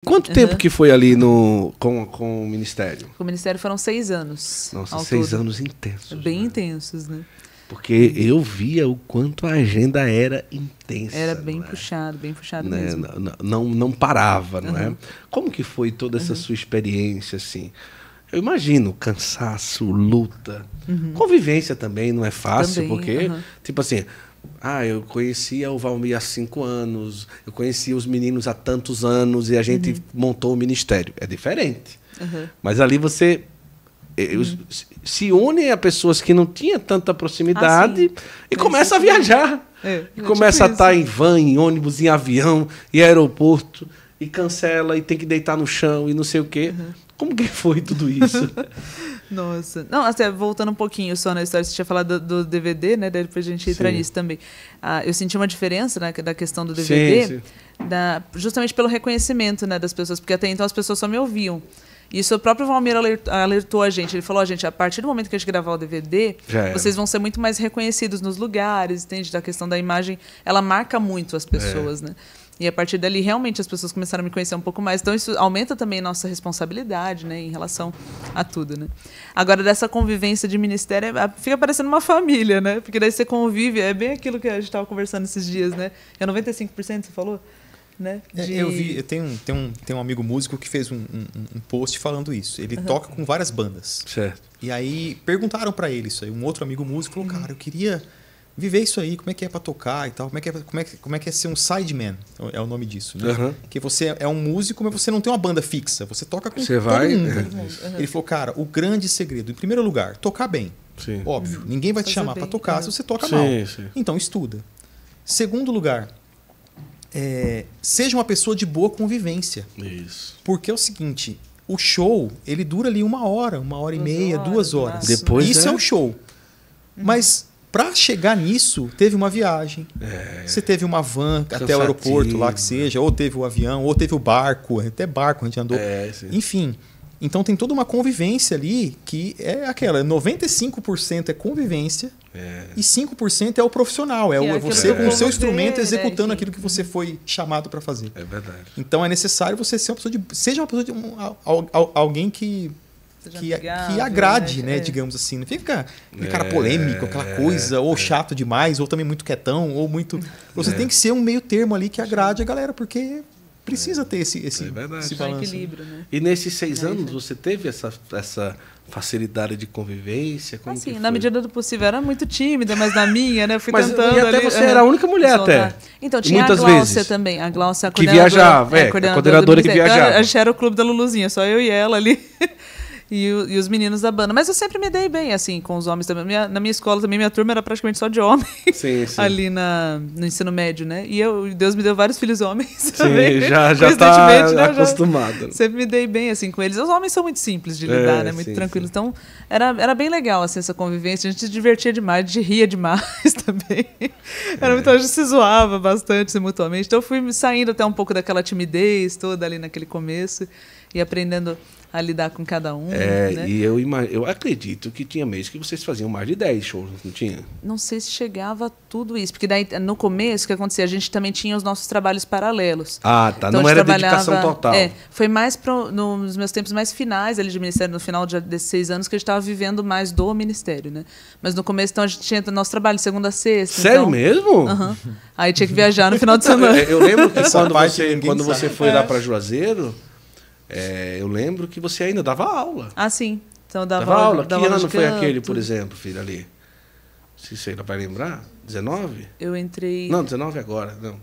Quanto tempo que foi ali com o Ministério? Com o Ministério foram 6 anos. Nossa, 6 anos intensos. Bem né? intensos, né? Porque eu via o quanto a agenda era intensa. Era bem né? puxado né? mesmo. Não parava, não é? Como que foi toda essa sua experiência, assim? Eu imagino, cansaço, luta, convivência também não é fácil, porque, tipo assim, eu conhecia o Valmir há 5 anos, eu conhecia os meninos há tantos anos e a gente montou o ministério. É diferente. Mas ali você se une a pessoas que não tinham tanta proximidade e começa a viajar. E começa a estar em van, em ônibus, em avião, em aeroporto, e cancela, e tem que deitar no chão, e não sei o quê. Como que foi tudo isso? Nossa. Não, até voltando um pouquinho só na história, você tinha falado do DVD, né? Depois a gente entra nisso também. Eu senti uma diferença, né, da questão do DVD, justamente pelo reconhecimento, né, das pessoas, porque até então as pessoas só me ouviam. Isso o próprio Valmir alertou a gente. Ele falou, gente, a partir do momento que a gente gravar o DVD, vocês vão ser muito mais reconhecidos nos lugares, entende? Da questão da imagem, ela marca muito as pessoas, né? E a partir dali, realmente, as pessoas começaram a me conhecer um pouco mais. Então, isso aumenta também a nossa responsabilidade, né, em relação a tudo, né? Agora, dessa convivência de ministério, fica parecendo uma família, né? Porque daí você convive, é bem aquilo que a gente estava conversando esses dias, né? É 95%, você falou? Né? Eu vi, eu tenho um amigo músico que fez um post falando isso. Ele toca com várias bandas. Certo. E aí perguntaram para ele isso aí. Um outro amigo músico falou, cara, eu queria viver isso aí, como é que é para tocar e tal, como é que é ser um sideman, é o nome disso, né? Que você é um músico, mas você não tem uma banda fixa, você toca com todo mundo. Ele falou, cara, o grande segredo, em primeiro lugar, tocar bem. Sim. Óbvio, ninguém vai te chamar para tocar se você toca mal. Sim. Então estuda. Segundo lugar, seja uma pessoa de boa convivência. Isso. Porque é o seguinte, o show, ele dura ali 1 hora, 1 hora e meia, 2 horas. Depois isso é o show. Mas para chegar nisso, teve uma viagem. Você teve uma van até o aeroporto, lá que seja, ou teve o avião, ou teve o barco, até barco a gente andou. Enfim, então tem toda uma convivência ali que é aquela, 95% é convivência e 5% é o profissional, é você com o seu instrumento executando aquilo que você foi chamado para fazer. É verdade. Então é necessário você ser uma pessoa seja uma pessoa de alguém que agrade, né, digamos assim. Não fica aquele cara polêmico, aquela coisa, ou chato demais, ou também muito quietão, ou muito... Você tem que ser um meio termo ali que agrade a galera, porque precisa ter esse balanço. Equilíbrio, né? E nesses 6 anos você teve essa facilidade de convivência? Como que na medida do possível. Era muito tímida, mas na minha, né? Fui tentando. E até ali, você era a única mulher até. Então, tinha muitas a Gláucia vezes. também. A Gláucia, a que viajava, a coordenadora que viajava. Então, a gente era o clube da Luluzinha, só eu e ela ali. E os meninos da banda. Mas eu sempre me dei bem, assim, com os homens também. Na minha escola também, minha turma era praticamente só de homens. Sim. Ali no ensino médio, né? E Deus me deu vários filhos homens. Sim, também. já está acostumado. Sempre me dei bem, assim, com eles. Os homens são muito simples de lidar, né? Muito tranquilos. Sim. Então, era bem legal, assim, essa convivência. A gente se divertia demais, a gente ria demais também. Então, a gente se zoava bastante, mutuamente. Então, eu fui saindo até um pouco daquela timidez toda ali naquele começo e aprendendo a lidar com cada um. Né? E eu acredito que tinha mês que vocês faziam mais de 10 shows, não tinha? Não sei se chegava a tudo isso, porque daí no começo o que acontecia, a gente também tinha os nossos trabalhos paralelos. Tá. Então, não era dedicação total. Foi mais nos meus tempos mais finais ali de ministério, no final desses 6 anos, que a gente estava vivendo mais do ministério, né? Mas no começo, então, a gente tinha nosso trabalho de segunda a sexta. Sério mesmo? Aí tinha que viajar no final de semana. Eu lembro que quando você foi lá para Juazeiro, eu lembro que você ainda dava aula. Sim. Então, dava aula. Que ano foi canto. aquele, por exemplo, filho, ali? Se você ainda vai lembrar? 19? Eu entrei... Não, 19 agora, não.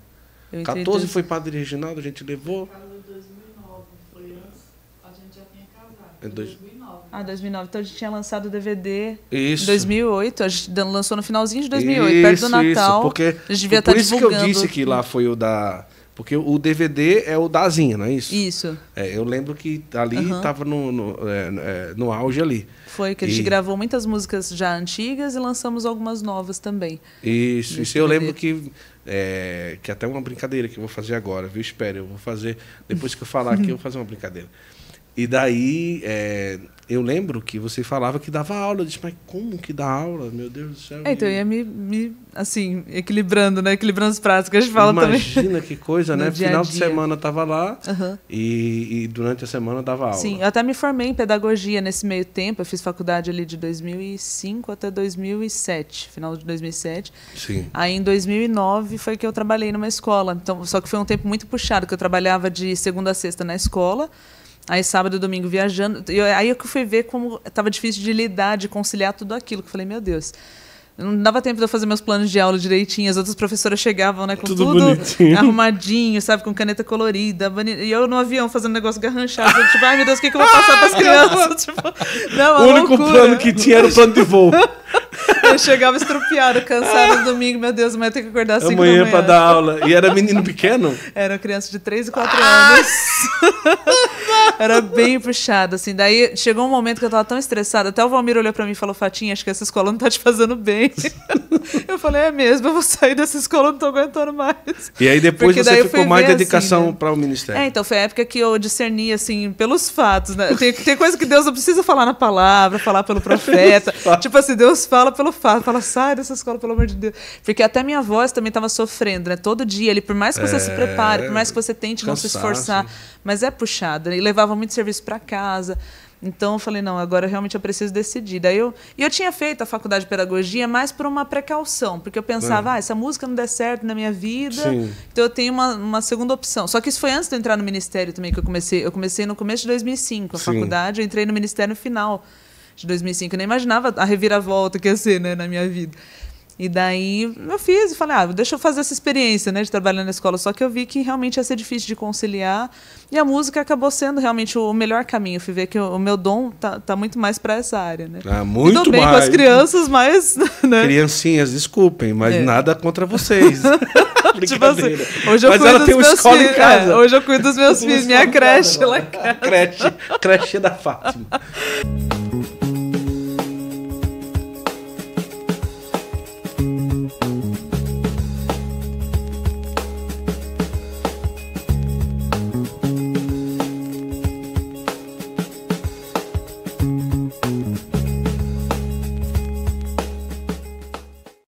14 foi Padre Reginaldo, a gente levou... 2009, foi antes, a gente já tinha casado. Em 2009. 2009. Então, a gente tinha lançado o DVD em 2008. A gente lançou no finalzinho de 2008, perto do Natal. Porque, a gente devia estar divulgando. Por isso que eu disse que lá foi o da... Porque o DVD é o da Zinha, não é isso? Isso. Eu lembro que ali estava no auge ali. Foi, que a gente gravou muitas músicas já antigas e lançamos algumas novas também. Isso eu lembro que até uma brincadeira que eu vou fazer agora, viu? Espere, eu vou fazer, depois que eu falar aqui, eu vou fazer uma brincadeira. E daí, eu lembro que você falava que dava aula. Eu disse, mas como que dá aula? Meu Deus do céu. Então, eu ia me assim, equilibrando, né? Equilibrando os pratos que a gente fala também. Imagina que coisa, né? Final de semana eu tava lá e durante a semana dava aula. Sim, eu até me formei em pedagogia nesse meio tempo. Eu fiz faculdade ali de 2005 até 2007, final de 2007. Sim. Aí, em 2009, foi que eu trabalhei numa escola. Então, só que foi um tempo muito puxado, que eu trabalhava de segunda a sexta na escola. Aí, sábado e domingo viajando. Aí eu fui ver como estava difícil de lidar, de conciliar tudo aquilo. Que eu falei, meu Deus, não dava tempo de eu fazer meus planos de aula direitinho. As outras professoras chegavam, né, com tudo arrumadinho, sabe, com caneta colorida. E eu no avião fazendo negócio garranchado. Tipo, ai, meu Deus, o que eu vou passar para as crianças? Tipo, não, o único plano que tinha era o plano de voo. Eu chegava estrupiado, cansado no domingo. Meu Deus, amanhã eu tenho que acordar 5 da manhã. Amanhã para dar aula. E era menino pequeno? Era criança de 3 e 4 anos. Era bem puxado, assim. Daí chegou um momento que eu tava tão estressada. Até o Valmir olhou pra mim e falou, Fatinha, acho que essa escola não tá te fazendo bem. Eu falei, é mesmo, eu vou sair dessa escola, não tô aguentando mais. E aí depois você ficou mais dedicação assim, né, para o ministério. Então foi a época que eu discerni, assim, pelos fatos, né? Tem coisa que Deus não precisa falar na palavra, falar pelo profeta. Tipo assim, Deus fala pelo fato, fala, sai dessa escola, pelo amor de Deus. Porque até minha voz também tava sofrendo, né? Todo dia, por mais que você se prepare, por mais que você tente não se esforçar, mas é puxado, né? E levava muito serviço para casa. Então eu falei, não, agora realmente eu preciso decidir. Daí eu tinha feito a faculdade de pedagogia mais por uma precaução, porque eu pensava, essa música não der certo na minha vida, então eu tenho uma segunda opção. Só que isso foi antes de eu entrar no ministério também, que eu comecei. Eu comecei no começo de 2005, a faculdade, eu entrei no ministério no final de 2005. Eu nem imaginava a reviravolta que ia ser, né, na minha vida. E daí eu fiz e falei, deixa eu fazer essa experiência, né, de trabalhar na escola. Só que eu vi que realmente ia ser difícil de conciliar. E a música acabou sendo realmente o melhor caminho. Eu fui ver que o meu dom tá muito mais para essa área, né? Muito Tudo bem mais. Com as crianças, mas... Né? Criancinhas, desculpem, mas nada contra vocês. Tipo assim, hoje eu cuido dos meus filhos. Em casa. Hoje eu cuido dos meus filhos. Minha creche lá em casa. Creche da Fátima.